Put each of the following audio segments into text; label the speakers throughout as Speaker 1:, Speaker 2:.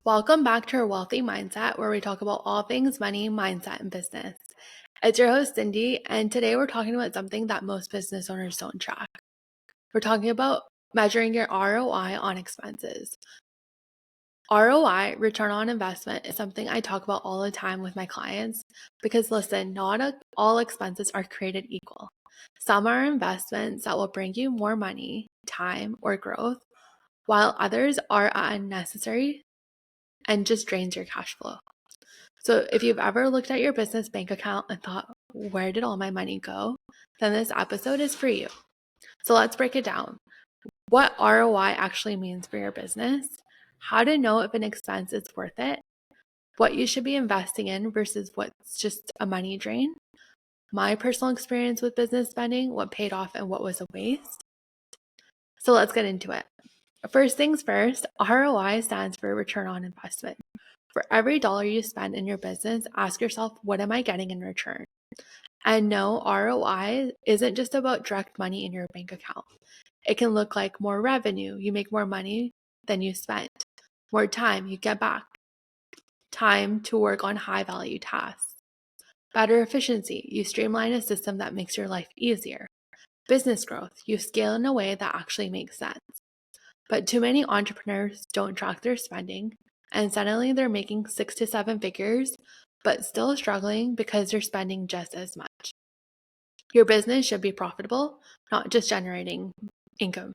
Speaker 1: Welcome back to our Wealthy Mindset, where we talk about all things money, mindset, and business. It's your host, Cindy, and today we're talking about something that most business owners don't track. We're talking about measuring your ROI on expenses. ROI, return on investment, is something I talk about all the time with my clients because, listen, not all expenses are created equal. Some are investments that will bring you more money, time, or growth, while others are unnecessary and just drains your cash flow. So if you've ever looked at your business bank account and thought, where did all my money go? Then this episode is for you. So let's break it down. What ROI actually means for your business, how to know if an expense is worth it, what you should be investing in versus what's just a money drain, my personal experience with business spending, what paid off and what was a waste. So let's get into it. First things first, ROI stands for return on investment. For every dollar you spend in your business, ask yourself, what am I getting in return? And no, ROI isn't just about direct money in your bank account. It can look like more revenue, you make more money than you spent, more time, you get back time to work on high value tasks, better efficiency, you streamline a system that makes your life easier, business growth, you scale in a way that actually makes sense. But too many entrepreneurs don't track their spending, and suddenly they're making 6 to 7 figures, but still struggling because they're spending just as much. Your business should be profitable, not just generating income.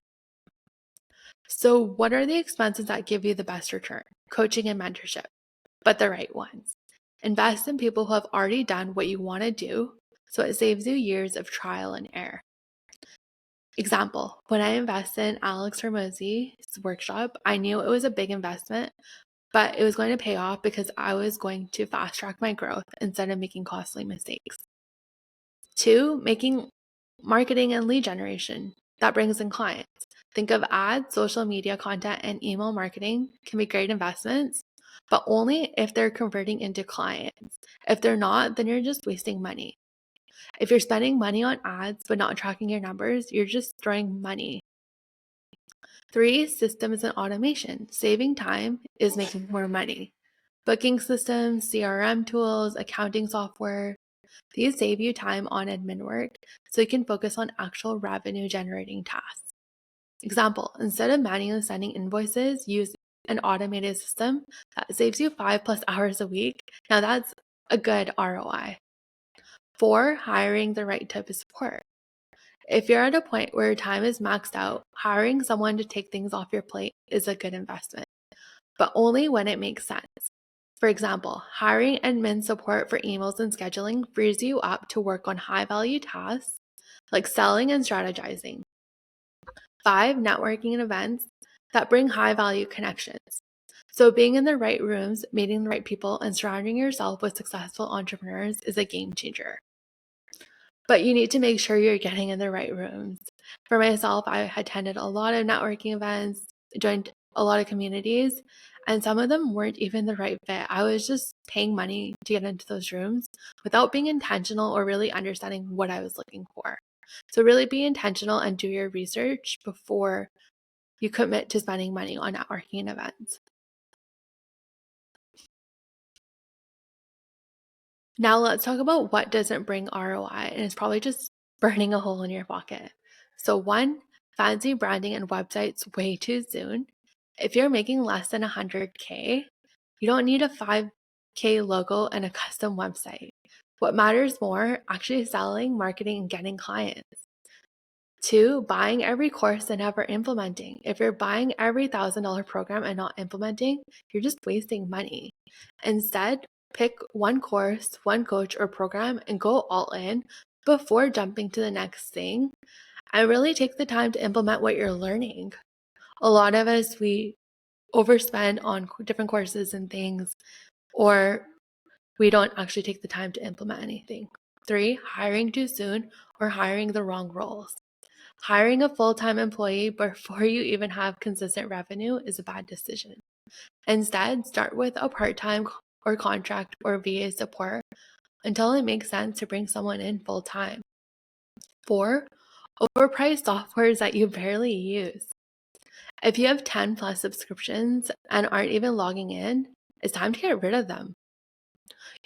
Speaker 1: So, what are the expenses that give you the best return? Coaching and mentorship, but the right ones. Invest in people who have already done what you want to do, so it saves you years of trial and error. Example, when I invested in Alex Hormozi's workshop, I knew it was a big investment, but it was going to pay off because I was going to fast track my growth instead of making costly mistakes. 2, making marketing and lead generation. That brings in clients. Think of ads, social media content, and email marketing can be great investments, but only if they're converting into clients. If they're not, then you're just wasting money. If you're spending money on ads but not tracking your numbers, you're just throwing money. 3, systems and automation. Saving time is making more money. Booking systems, CRM tools, accounting software, these save you time on admin work so you can focus on actual revenue generating tasks. Example, instead of manually sending invoices, use an automated system that saves you 5+ hours a week. Now that's a good ROI. 4, hiring the right type of support. If you're at a point where your time is maxed out, hiring someone to take things off your plate is a good investment, but only when it makes sense. For example, hiring admin support for emails and scheduling frees you up to work on high-value tasks like selling and strategizing. 5, networking and events that bring high-value connections. So being in the right rooms, meeting the right people, and surrounding yourself with successful entrepreneurs is a game changer. But you need to make sure you're getting in the right rooms. For myself, I attended a lot of networking events, joined a lot of communities, and some of them weren't even the right fit. I was just paying money to get into those rooms without being intentional or really understanding what I was looking for. So really be intentional and do your research before you commit to spending money on networking events. Now let's talk about what doesn't bring ROI, and it's probably just burning a hole in your pocket. So 1, fancy branding and websites way too soon. If you're making less than 100K, you don't need a 5K logo and a custom website. What matters more, actually selling, marketing, and getting clients. 2, buying every course and never implementing. If you're buying every $1,000 program and not implementing, you're just wasting money. Instead, pick one course, one coach, or program and go all in before jumping to the next thing. And really take the time to implement what you're learning. A lot of us, we overspend on different courses and things, or we don't actually take the time to implement anything. 3, hiring too soon or hiring the wrong roles. Hiring a full-time employee before you even have consistent revenue is a bad decision. Instead, start with a part-time or contract or VA support until it makes sense to bring someone in full-time. 4, overpriced softwares that you barely use. If you have 10 plus subscriptions and aren't even logging in, it's time to get rid of them.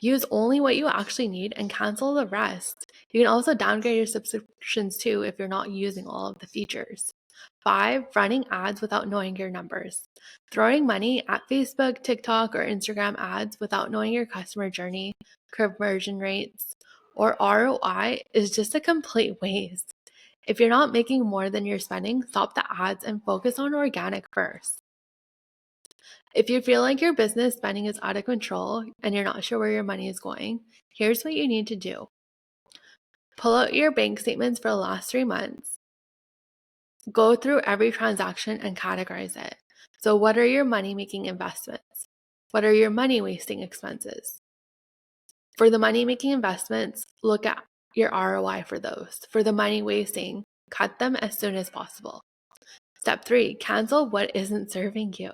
Speaker 1: Use only what you actually need and cancel the rest. You can also downgrade your subscriptions too if you're not using all of the features. 5, running ads without knowing your numbers. Throwing money at Facebook, TikTok, or Instagram ads without knowing your customer journey, conversion rates, or ROI is just a complete waste. If you're not making more than you're spending, stop the ads and focus on organic first. If you feel like your business spending is out of control and you're not sure where your money is going, here's what you need to do. Pull out your bank statements for the last 3 months. Go through every transaction and categorize it. So, what are your money making investments? What are your money wasting expenses? For the money making investments, look at your ROI for those. For the money wasting, cut them as soon as possible. Step 3, cancel what isn't serving you.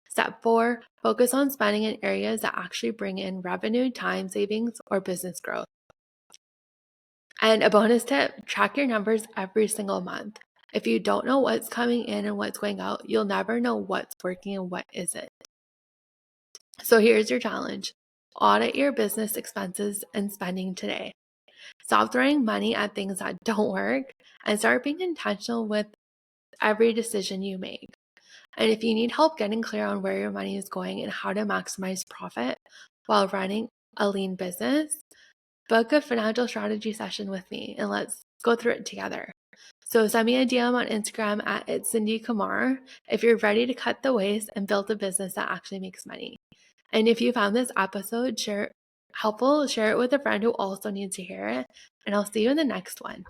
Speaker 1: Step 4, focus on spending in areas that actually bring in revenue, time savings, or business growth. And a bonus tip, track your numbers every single month. If you don't know what's coming in and what's going out, you'll never know what's working and what isn't. So here's your challenge. Audit your business expenses and spending today. Stop throwing money at things that don't work and start being intentional with every decision you make. And if you need help getting clear on where your money is going and how to maximize profit while running a lean business, book a financial strategy session with me and let's go through it together. So send me a DM on Instagram at It's Cindy Kumar if you're ready to cut the waste and build a business that actually makes money. And if you found this episode helpful, share it with a friend who also needs to hear it. And I'll see you in the next one.